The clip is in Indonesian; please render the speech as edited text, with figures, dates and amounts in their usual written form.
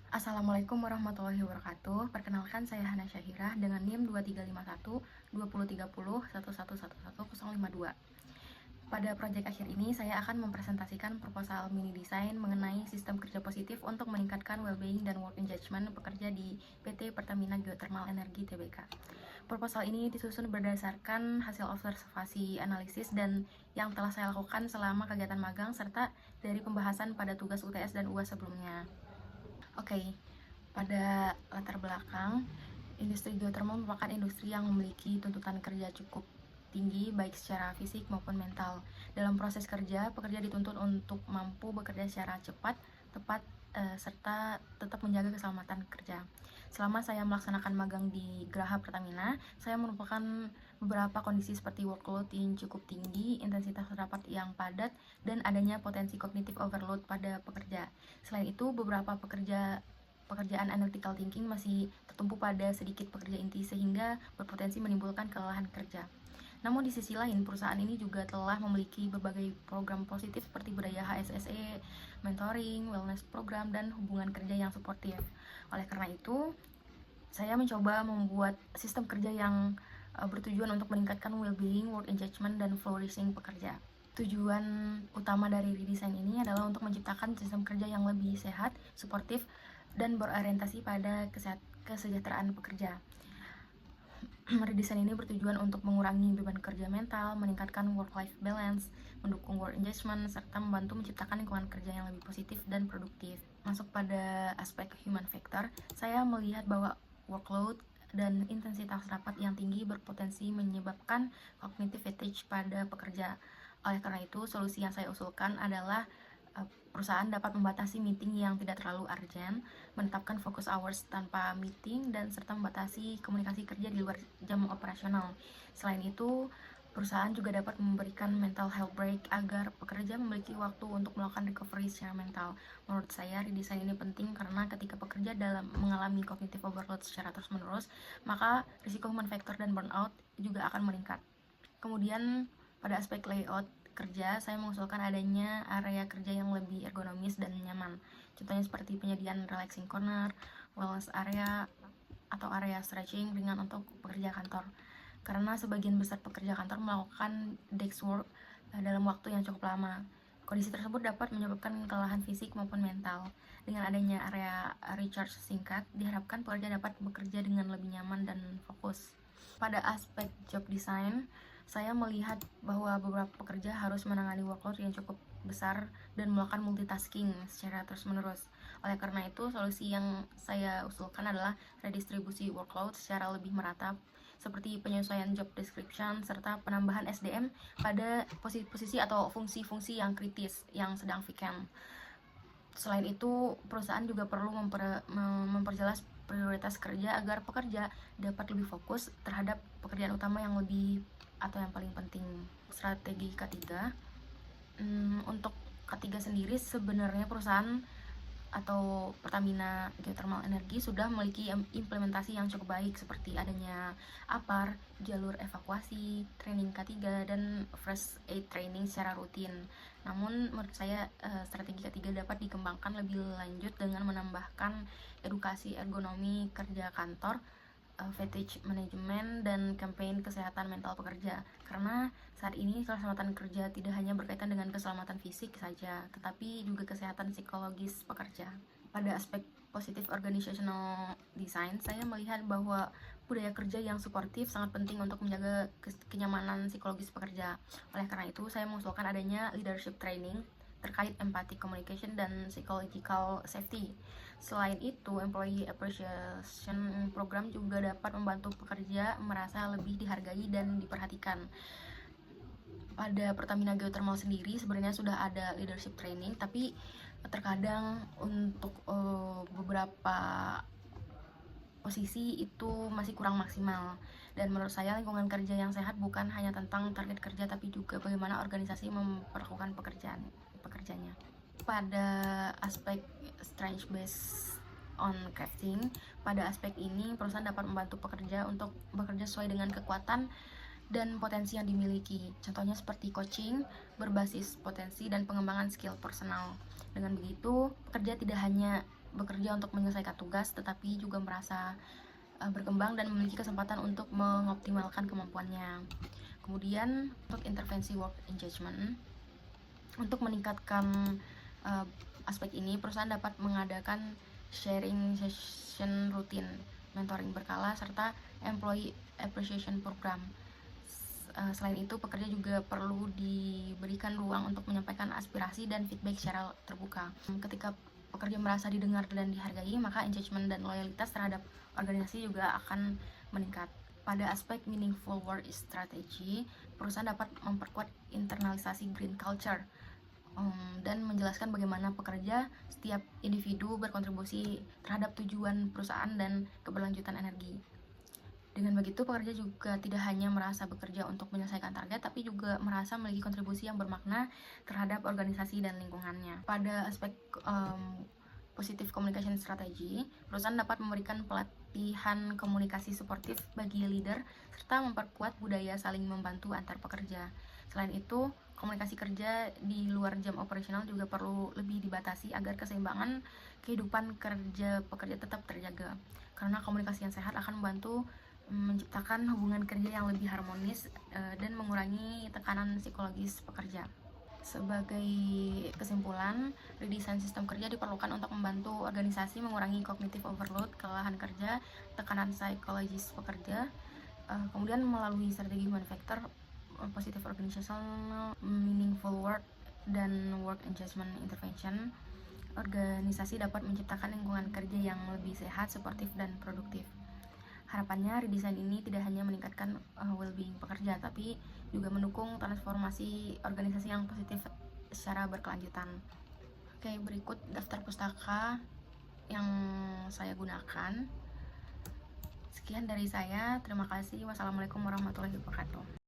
Assalamualaikum warahmatullahi wabarakatuh. Perkenalkan, saya Hana Syahirah dengan NIM 2351 2030 1111052. Pada proyek akhir ini, saya akan mempresentasikan proposal mini desain mengenai sistem kerja positif untuk meningkatkan well-being dan work engagement pekerja di PT Pertamina Geothermal Energi Tbk. Proposal ini disusun berdasarkan hasil observasi analisis dan yang telah saya lakukan selama kegiatan magang serta dari pembahasan pada tugas UTS dan UAS sebelumnya. Oke, pada latar belakang, industri geothermal merupakan industri yang memiliki tuntutan kerja cukup tinggi baik secara fisik maupun mental. Dalam proses kerja, pekerja dituntut untuk mampu bekerja secara cepat, tepat, serta tetap menjaga keselamatan kerja. Selama saya melaksanakan magang di Geraha Pertamina, saya merupakan beberapa kondisi seperti workload yang cukup tinggi, intensitas rapat yang padat, dan adanya potensi kognitif overload pada pekerja. Selain itu, beberapa pekerjaan analytical thinking masih tertumpu pada sedikit pekerja inti sehingga berpotensi menimbulkan kelelahan kerja. Namun di sisi lain, perusahaan ini juga telah memiliki berbagai program positif seperti budaya HSSE, mentoring, wellness program, dan hubungan kerja yang suportif. Oleh karena itu, saya mencoba membuat sistem kerja yang bertujuan untuk meningkatkan well-being, work engagement, dan flourishing pekerja. Tujuan utama dari redesign ini adalah untuk menciptakan sistem kerja yang lebih sehat, suportif, dan berorientasi pada kesejahteraan pekerja. Redesign ini bertujuan untuk mengurangi beban kerja mental, meningkatkan work-life balance, mendukung work engagement, serta membantu menciptakan lingkungan kerja yang lebih positif dan produktif. Masuk pada aspek human factor, saya melihat bahwa workload dan intensitas rapat yang tinggi berpotensi menyebabkan cognitive fatigue pada pekerja. Oleh karena itu, solusi yang saya usulkan adalah perusahaan dapat membatasi meeting yang tidak terlalu urgent, menetapkan focus hours tanpa meeting, dan serta membatasi komunikasi kerja di luar jam operasional. Selain itu, perusahaan juga dapat memberikan mental health break agar pekerja memiliki waktu untuk melakukan recovery secara mental. Menurut saya, redesign ini penting karena ketika pekerja dalam mengalami cognitive overload secara terus-menerus, maka risiko human factor dan burnout juga akan meningkat. Kemudian, pada aspek layout kerja, saya mengusulkan adanya area kerja yang lebih ergonomis dan nyaman. Contohnya seperti penyediaan relaxing corner, wellness area, atau area stretching ringan untuk pekerja kantor. Karena sebagian besar pekerja kantor melakukan desk work dalam waktu yang cukup lama. Kondisi tersebut dapat menyebabkan kelelahan fisik maupun mental. Dengan adanya area recharge singkat, diharapkan pekerja dapat bekerja dengan lebih nyaman dan fokus. Pada aspek job design, saya melihat bahwa beberapa pekerja harus menangani workload yang cukup besar dan melakukan multitasking secara terus-menerus. Oleh karena itu, solusi yang saya usulkan adalah redistribusi workload secara lebih merata, seperti penyesuaian job description serta penambahan SDM pada posisi atau fungsi-fungsi yang kritis yang sedang vacant. Selain itu, perusahaan juga perlu memperjelas prioritas kerja agar pekerja dapat lebih fokus terhadap pekerjaan utama yang lebih atau yang paling penting. Strategi ketiga, untuk ketiga sendiri sebenarnya perusahaan atau Pertamina Geothermal Energi sudah memiliki implementasi yang cukup baik seperti adanya APAR, jalur evakuasi, training K3, dan first aid training secara rutin. Namun menurut saya strategi ketiga dapat dikembangkan lebih lanjut dengan menambahkan edukasi ergonomi kerja kantor, fatigue management, dan campaign kesehatan mental pekerja. Karena saat ini keselamatan kerja tidak hanya berkaitan dengan keselamatan fisik saja, tetapi juga kesehatan psikologis pekerja. Pada aspek positif organizational design, saya melihat bahwa budaya kerja yang suportif sangat penting untuk menjaga kenyamanan psikologis pekerja. Oleh karena itu, saya mengusulkan adanya leadership training terkait empathy communication dan psychological safety. Selain itu, employee appreciation program juga dapat membantu pekerja merasa lebih dihargai dan diperhatikan. Pada Pertamina Geothermal sendiri sebenarnya sudah ada leadership training, tapi terkadang untuk beberapa posisi itu masih kurang maksimal. Dan menurut saya lingkungan kerja yang sehat bukan hanya tentang target kerja, tapi juga bagaimana organisasi memperlakukan pekerjanya. Pada aspek strength based on crafting, pada aspek ini perusahaan dapat membantu pekerja untuk bekerja sesuai dengan kekuatan dan potensi yang dimiliki. Contohnya seperti coaching berbasis potensi dan pengembangan skill personal. Dengan begitu, pekerja tidak hanya bekerja untuk menyelesaikan tugas, tetapi juga merasa berkembang dan memiliki kesempatan untuk mengoptimalkan kemampuannya. Kemudian untuk intervensi work engagement, untuk meningkatkan aspek ini, perusahaan dapat mengadakan sharing session rutin, mentoring berkala, serta employee appreciation program. Selain itu, pekerja juga perlu diberikan ruang untuk menyampaikan aspirasi dan feedback secara terbuka. Ketika pekerja merasa didengar dan dihargai, maka engagement dan loyalitas terhadap organisasi juga akan meningkat. Pada aspek meaningful work strategy, perusahaan dapat memperkuat internalisasi green culture dan menjelaskan bagaimana pekerja setiap individu berkontribusi terhadap tujuan perusahaan dan keberlanjutan energi. Dengan begitu, pekerja juga tidak hanya merasa bekerja untuk menyelesaikan target, tapi juga merasa memiliki kontribusi yang bermakna terhadap organisasi dan lingkungannya. Pada aspek positive communication strategy, perusahaan dapat memberikan pelatihan komunikasi suportif bagi leader, serta memperkuat budaya saling membantu antar pekerja. Selain itu, komunikasi kerja di luar jam operasional juga perlu lebih dibatasi agar keseimbangan kehidupan kerja pekerja tetap terjaga. Karena komunikasi yang sehat akan membantu menciptakan hubungan kerja yang lebih harmonis dan mengurangi tekanan psikologis pekerja. Sebagai kesimpulan, redesign sistem kerja diperlukan untuk membantu organisasi mengurangi cognitive overload, kelelahan kerja, tekanan psikologis pekerja. Kemudian melalui strategi human factor, positive organizational, meaningful work, dan work engagement intervention, organisasi dapat menciptakan lingkungan kerja yang lebih sehat, sportif, dan produktif. Harapannya, redesign ini tidak hanya meningkatkan well-being pekerja, tapi juga mendukung transformasi organisasi yang positif secara berkelanjutan. Oke, berikut daftar pustaka yang saya gunakan. Sekian dari saya, terima kasih. Wassalamualaikum warahmatullahi wabarakatuh.